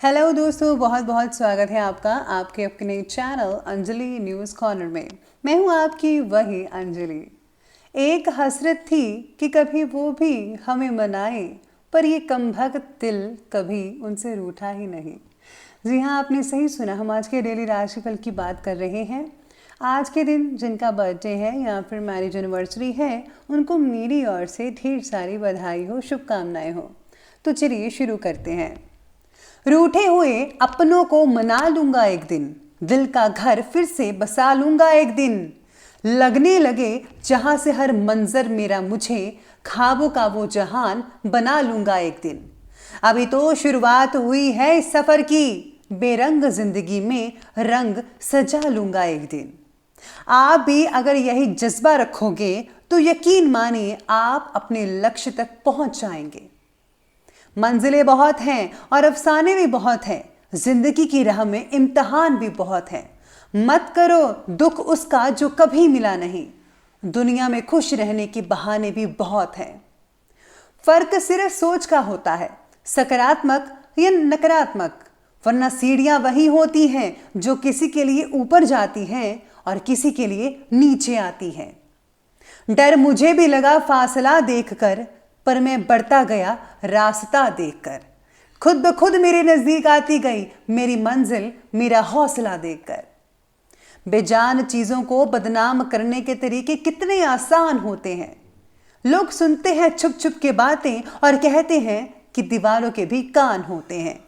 Hello दोस्तों, बहुत बहुत स्वागत है आपका आपके अपने चैनल अंजलि न्यूज़ कॉर्नर में। मैं हूं आपकी वही अंजलि। एक हसरत थी कि कभी वो भी हमें मनाए, पर ये कमबख्त दिल कभी उनसे रूठा ही नहीं। जी हाँ, आपने सही सुना। हम आज के डेली राशिफल की बात कर रहे हैं। आज के दिन जिनका बर्थडे है या फिर मैरिज एनिवर्सरी है, उनको मेरी ओर से ढेर सारी बधाई हो, शुभकामनाएं हो। तो चलिए शुरू करते हैं। रूठे हुए अपनों को मना लूंगा एक दिन, दिल का घर फिर से बसा लूंगा एक दिन। लगने लगे जहां से हर मंजर मेरा मुझे, ख्वाबों का वो जहान बना लूंगा एक दिन। अभी तो शुरुआत हुई है इस सफर की, बेरंग जिंदगी में रंग सजा लूंगा एक दिन। आप भी अगर यही जज्बा रखोगे तो यकीन मानिए आप अपने लक्ष्य तक पहुंच जाएंगे। मंजिलें बहुत हैं और अफसाने भी बहुत हैं, जिंदगी की राह में इम्तिहान भी बहुत हैं। मत करो दुख उसका जो कभी मिला नहीं, दुनिया में खुश रहने के बहाने भी बहुत हैं। फर्क सिर्फ सोच का होता है, सकारात्मक या नकारात्मक, वरना सीढ़ियां वही होती हैं जो किसी के लिए ऊपर जाती हैं और किसी के लिए नीचे आती हैं। डर मुझे भी लगा फासला देखकर, पर मैं बढ़ता गया रास्ता देखकर। खुद ब खुद मेरे नजदीक आती गई मेरी मंजिल, मेरा हौसला देखकर। बेजान चीजों को बदनाम करने के तरीके कितने आसान होते हैं। लोग सुनते हैं छुप छुप के बातें और कहते हैं कि दीवारों के भी कान होते हैं।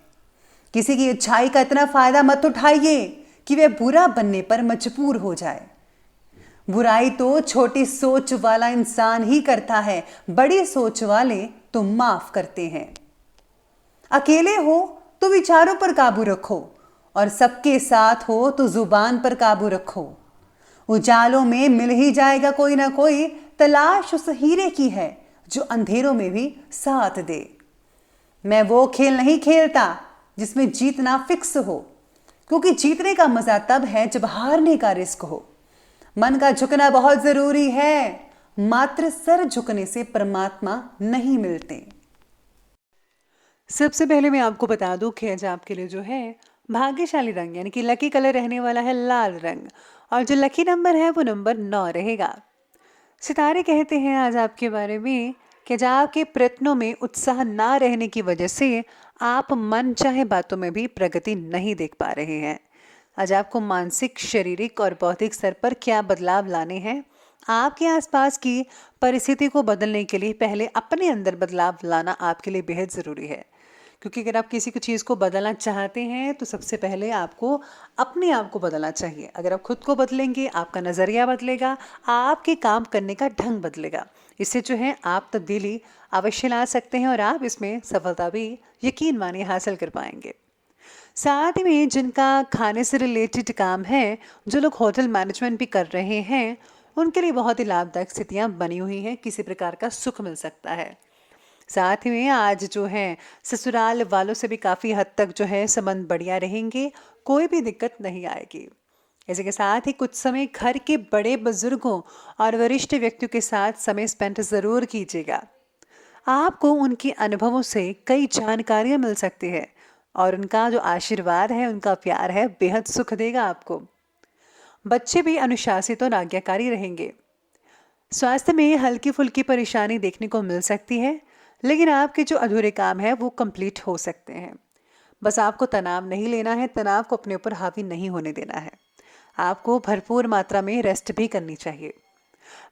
किसी की अच्छाई का इतना फायदा मत उठाइए कि वह बुरा बनने पर मजबूर हो जाए। बुराई तो छोटी सोच वाला इंसान ही करता है, बड़ी सोच वाले तो माफ करते हैं। अकेले हो तो विचारों पर काबू रखो, और सबके साथ हो तो जुबान पर काबू रखो। उजालों में मिल ही जाएगा कोई ना कोई, तलाश उस हीरे की है जो अंधेरों में भी साथ दे। मैं वो खेल नहीं खेलता जिसमें जीतना फिक्स हो, क्योंकि जीतने का मजा तब है जब हारने का रिस्क हो। मन का झुकना बहुत जरूरी है, मात्र सर झुकने से परमात्मा नहीं मिलते। सबसे पहले मैं आपको बता दूं कि आज आपके लिए जो है भाग्यशाली रंग यानी कि लकी कलर रहने वाला है लाल रंग, और जो लकी नंबर है वो नंबर 9 रहेगा। सितारे कहते हैं आज आपके बारे में कि आज आपके प्रयत्नों में उत्साह ना रहने की वजह से आप मन चाहे बातों में भी प्रगति नहीं देख पा रहे हैं। आज आपको मानसिक, शारीरिक और बौद्धिक स्तर पर क्या बदलाव लाने हैं, आपके आसपास की परिस्थिति को बदलने के लिए पहले अपने अंदर बदलाव लाना आपके लिए बेहद ज़रूरी है। क्योंकि अगर आप किसी चीज़ को बदलना चाहते हैं तो सबसे पहले आपको अपने आप को बदलना चाहिए। अगर आप खुद को बदलेंगे, आपका नज़रिया बदलेगा, आपके काम करने का ढंग बदलेगा। इससे जो है आप तब्दीली अवश्य ला सकते हैं और आप इसमें सफलता भी यकीन मानिए हासिल कर पाएंगे। साथ में जिनका खाने से रिलेटेड काम है, जो लोग होटल मैनेजमेंट भी कर रहे हैं, उनके लिए बहुत ही लाभदायक स्थितियां बनी हुई हैं, किसी प्रकार का सुख मिल सकता है। साथ ही में आज जो है ससुराल वालों से भी काफ़ी हद तक जो है संबंध बढ़िया रहेंगे, कोई भी दिक्कत नहीं आएगी। इसी के साथ ही कुछ समय घर के बड़े बुजुर्गों और वरिष्ठ व्यक्तियों के साथ समय स्पेंड ज़रूर कीजिएगा। आपको उनके अनुभवों से कई जानकारियां मिल सकती है और उनका जो आशीर्वाद है, उनका प्यार है, बेहद सुख देगा आपको। बच्चे भी अनुशासित और आज्ञाकारी रहेंगे। स्वास्थ्य में हल्की फुल्की परेशानी देखने को मिल सकती है, लेकिन आपके जो अधूरे काम है वो कंप्लीट हो सकते हैं। बस आपको तनाव नहीं लेना है, तनाव को अपने ऊपर हावी नहीं होने देना है। आपको भरपूर मात्रा में रेस्ट भी करनी चाहिए।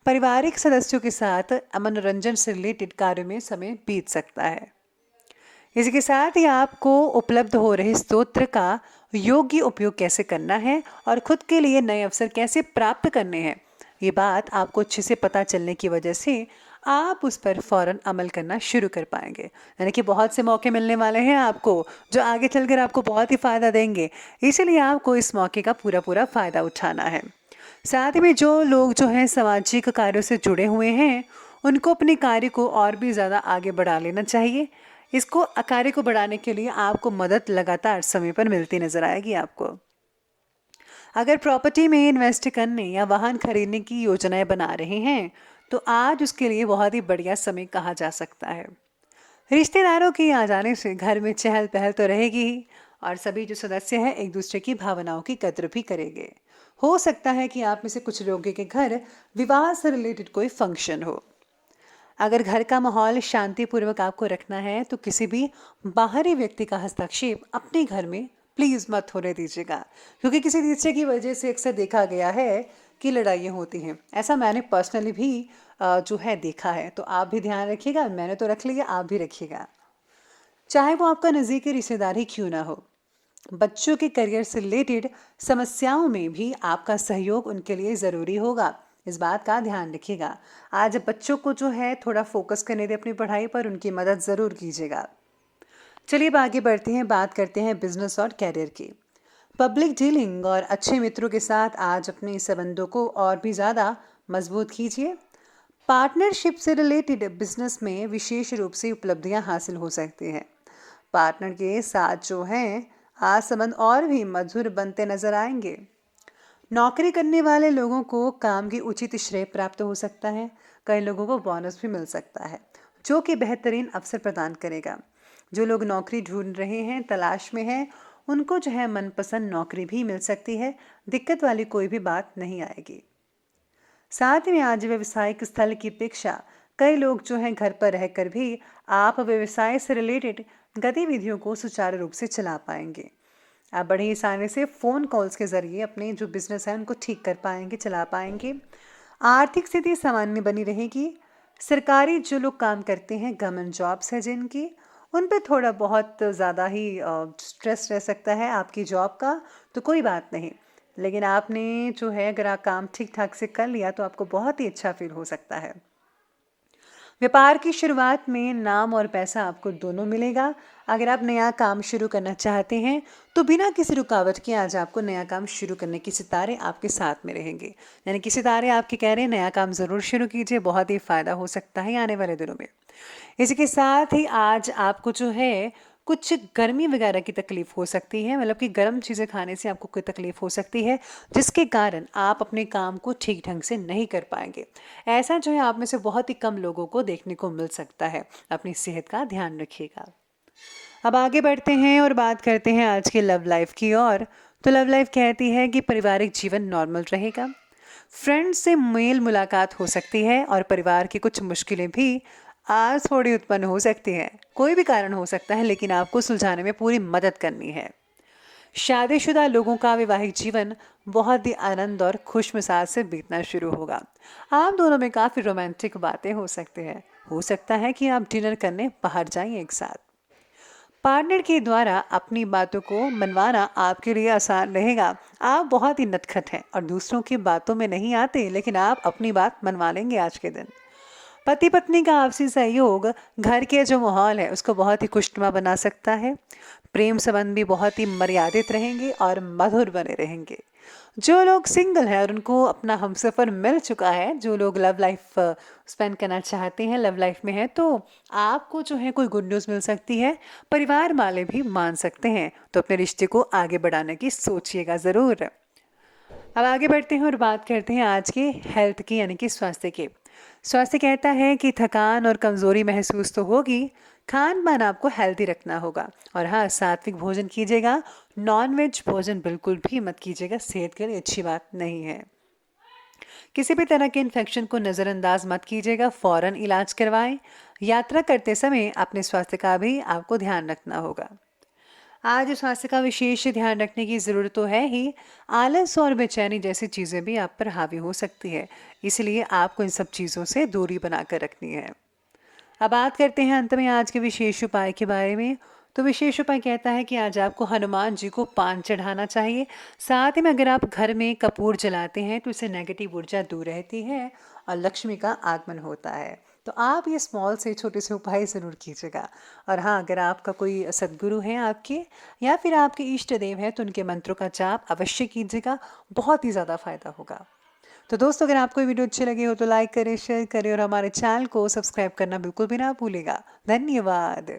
पारिवारिक सदस्यों के साथ मनोरंजन से रिलेटेड कार्यों में समय बीत सकता है। इसी के साथ ही आपको उपलब्ध हो रहे स्तोत्र का योग्य उपयोग कैसे करना है और खुद के लिए नए अवसर कैसे प्राप्त करने हैं, ये बात आपको अच्छे से पता चलने की वजह से आप उस पर फौरन अमल करना शुरू कर पाएंगे। यानी कि बहुत से मौके मिलने वाले हैं आपको, जो आगे चलकर आपको बहुत ही फ़ायदा देंगे। इसीलिए आपको इस मौके का पूरा पूरा फ़ायदा उठाना है। साथ ही में जो लोग जो हैं सामाजिक कार्यों से जुड़े हुए हैं, उनको अपने कार्य को और भी ज़्यादा आगे बढ़ा लेना चाहिए। इसको कार्य को बढ़ाने के लिए आपको मदद लगातार समय पर मिलती नजर आएगी आपको। अगर प्रॉपर्टी में इन्वेस्ट करने या वाहन खरीदने की योजनाएं बना रहे हैं तो आज उसके लिए बहुत ही बढ़िया समय कहा जा सकता है। रिश्तेदारों के आ जाने से घर में चहल पहल तो रहेगी ही, और सभी जो सदस्य हैं एक दूसरे की भावनाओं की कद्र भी करेंगे। हो सकता है कि आप में से कुछ लोगों के घर विवाह से रिलेटेड कोई फंक्शन हो। अगर घर का माहौल शांतिपूर्वक आपको रखना है तो किसी भी बाहरी व्यक्ति का हस्तक्षेप अपने घर में प्लीज मत होने दीजिएगा, क्योंकि किसी तीसरे की वजह से अक्सर देखा गया है कि लड़ाइयाँ होती हैं। ऐसा मैंने पर्सनली भी जो है देखा है। तो आप भी ध्यान रखिएगा, मैंने तो रख लिया, आप भी रखिएगा। चाहे वो आपका नज़दीकी रिश्तेदार ही क्यों ना हो, बच्चों के करियर से रिलेटेड समस्याओं में भी आपका सहयोग उनके लिए ज़रूरी होगा। इस बात का ध्यान रखिएगा। आज बच्चों को जो है थोड़ा फोकस करने दें अपनी पढ़ाई पर, उनकी मदद ज़रूर कीजिएगा। चलिए अब आगे बढ़ते हैं, बात करते हैं बिजनेस और कैरियर की। पब्लिक डीलिंग और अच्छे मित्रों के साथ आज अपने संबंधों को और भी ज़्यादा मजबूत कीजिए। पार्टनरशिप से रिलेटेड बिजनेस में विशेष रूप से उपलब्धियां हासिल हो सकती हैं। पार्टनर के साथ जो हैं आज संबंध और भी मधुर बनते नजर आएंगे। नौकरी करने वाले लोगों को काम की उचित श्रेय प्राप्त हो सकता है। कई लोगों को बोनस भी मिल सकता है जो कि बेहतरीन अवसर प्रदान करेगा। जो लोग नौकरी ढूंढ रहे हैं, तलाश में हैं, उनको जो है मनपसंद नौकरी भी मिल सकती है। दिक्कत वाली कोई भी बात नहीं आएगी। साथ में आज व्यवसायिक स्थल की अपेक्षा कई लोग जो हैं घर पर रहकर भी आप व्यवसाय से रिलेटेड गतिविधियों को सुचारू रूप से चला पाएंगे। आप बड़ी आसानी से फ़ोन कॉल्स के ज़रिए अपने जो बिजनेस है उनको ठीक कर पाएंगे, चला पाएंगे। आर्थिक स्थिति सामान्य बनी रहेगी। सरकारी जो लोग काम करते हैं, गवर्नमेंट जॉब्स है जिनकी, उन पे थोड़ा बहुत ज़्यादा ही स्ट्रेस रह सकता है आपकी जॉब का, तो कोई बात नहीं। लेकिन आपने जो है अगर आप काम ठीक ठाक से कर लिया तो आपको बहुत ही अच्छा फील हो सकता है। व्यापार की शुरुआत में नाम और पैसा आपको दोनों मिलेगा। अगर आप नया काम शुरू करना चाहते हैं तो बिना किसी रुकावट के आज आपको नया काम शुरू करने की सितारे आपके साथ में रहेंगे। यानी कि सितारे आपके कह रहे हैं नया काम ज़रूर शुरू कीजिए, बहुत ही फ़ायदा हो सकता है आने वाले दिनों में। इसी के साथ ही आज आपको जो है कुछ गर्मी वगैरह की तकलीफ हो सकती है, मतलब कि गर्म चीज़ें खाने से आपको कोई तकलीफ हो सकती है जिसके कारण आप अपने काम को ठीक ढंग से नहीं कर पाएंगे। ऐसा जो है आप में से बहुत ही कम लोगों को देखने को मिल सकता है। अपनी सेहत का ध्यान रखिएगा। अब आगे बढ़ते हैं और बात करते हैं आज के लव लाइफ की ओर। तो लव लाइफ कहती है कि पारिवारिक जीवन नॉर्मल रहेगा। फ्रेंड से मेल मुलाकात हो सकती है और परिवार की कुछ मुश्किलें भी आज थोड़ी उत्पन्न हो सकती हैं। कोई भी कारण हो सकता है, लेकिन आपको सुलझाने में पूरी मदद करनी है। शादीशुदा लोगों का वैवाहिक जीवन बहुत ही आनंद और खुश मिजाज से बीतना शुरू होगा। आप दोनों में काफ़ी रोमांटिक बातें हो सकती हैं। हो सकता है कि आप डिनर करने बाहर जाएं एक साथ। पार्टनर के द्वारा अपनी बातों को मनवाना आपके लिए आसान रहेगा। आप बहुत ही नटखट हैं और दूसरों की बातों में नहीं आते, लेकिन आप अपनी बात मनवा लेंगे आज के दिन। पति पत्नी का आपसी सहयोग घर के जो माहौल है उसको बहुत ही खुशनुमा बना सकता है। प्रेम संबंध भी बहुत ही मर्यादित रहेंगे और मधुर बने रहेंगे। जो लोग सिंगल हैं और उनको अपना हमसफ़र मिल चुका है, जो लोग लव लाइफ स्पेंड करना चाहते हैं, लव लाइफ में है, तो आपको जो है कोई गुड न्यूज़ मिल सकती है। परिवार वाले भी मान सकते हैं, तो अपने रिश्ते को आगे बढ़ाने की सोचिएगा ज़रूर। अब आगे बढ़ते हैं और बात करते हैं आज के हेल्थ की, यानी कि स्वास्थ्य की। स्वास्थ्य कहता है कि थकान और कमज़ोरी महसूस तो होगी, खान पान आपको हेल्दी रखना होगा। और हाँ, सात्विक भोजन कीजिएगा। नॉन वेज भोजन बिल्कुल भी मत कीजिएगा, सेहत के लिए अच्छी बात नहीं है। किसी भी तरह के इन्फेक्शन को नज़रअंदाज मत कीजिएगा, फ़ौरन इलाज करवाएं। यात्रा करते समय अपने स्वास्थ्य का भी आपको ध्यान रखना होगा। आज स्वास्थ्य का विशेष ध्यान रखने की ज़रूरत तो है ही। आलस और बेचैनी जैसी चीज़ें भी आप पर हावी हो सकती है, इसलिए आपको इन सब चीज़ों से दूरी बनाकर रखनी है। अब बात करते हैं अंत में आज के विशेष उपाय के बारे में। तो विशेष उपाय कहता है कि आज आपको हनुमान जी को पान चढ़ाना चाहिए। साथ ही में अगर आप घर में कपूर जलाते हैं तो इससे नेगेटिव ऊर्जा दूर रहती है और लक्ष्मी का आगमन होता है। तो आप ये स्मॉल से छोटे से उपाय ज़रूर कीजिएगा। और हाँ, अगर आपका कोई सदगुरु है आपके या फिर आपके इष्ट देव है तो उनके मंत्रों का जाप अवश्य कीजिएगा, बहुत ही ज़्यादा फायदा होगा। तो दोस्तों, अगर आपको ये वीडियो अच्छी लगी हो तो लाइक करें, शेयर करें और हमारे चैनल को सब्सक्राइब करना बिल्कुल भी ना भूलिएगा। धन्यवाद।